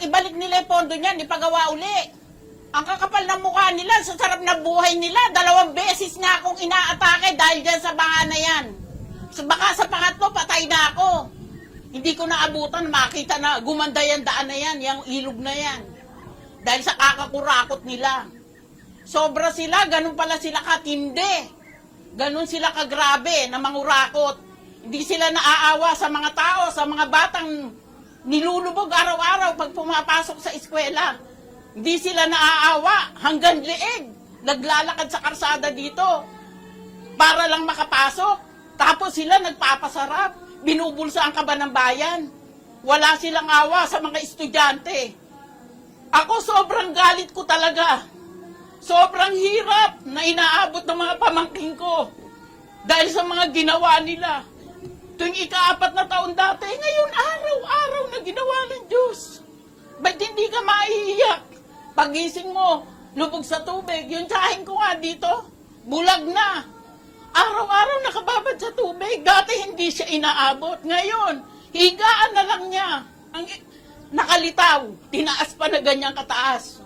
ibalik nila yung pondo niyan, ipagawa uli. Ang kakapal ng mukha nila, sa sarap na buhay nila, 2 beses na akong inaatake dahil dyan sa banga na yan. So baka sa pangatlo, patay na ako. Hindi ko naabutan, makita na gumanda yan, daan na yan, yung ilog na yan. Dahil sa kakakurakot nila. Sobra sila, ganun pala sila katindi. Ganun sila kagrabe na mangurakot. Hindi sila naaawa sa mga tao, sa mga batang nilulubog araw-araw pag pumapasok sa eskwela. Hindi sila naaawa hanggang liig. Naglalakad sa karsada dito para lang makapasok. Tapos sila nagpapasarap. Binubulsa ang kaba ng bayan. Wala silang awa sa mga estudyante. Ako sobrang galit ko talaga. Sobrang hirap na inaabot ng mga pamangkin ko. Dahil sa mga ginawa nila. Tuwing ika-4 na taon dati, ngayon araw-araw na ginawa ng Diyos. Ba't hindi ka maiiyak? Pagising mo, lubog sa tubig. Yung tsahin ko nga dito, bulag na. Araw-araw nakababad sa tubig. Dati hindi siya inaabot. Ngayon, higaan na lang niya. Ang nakalitaw, tinaas pa na ganyang kataas.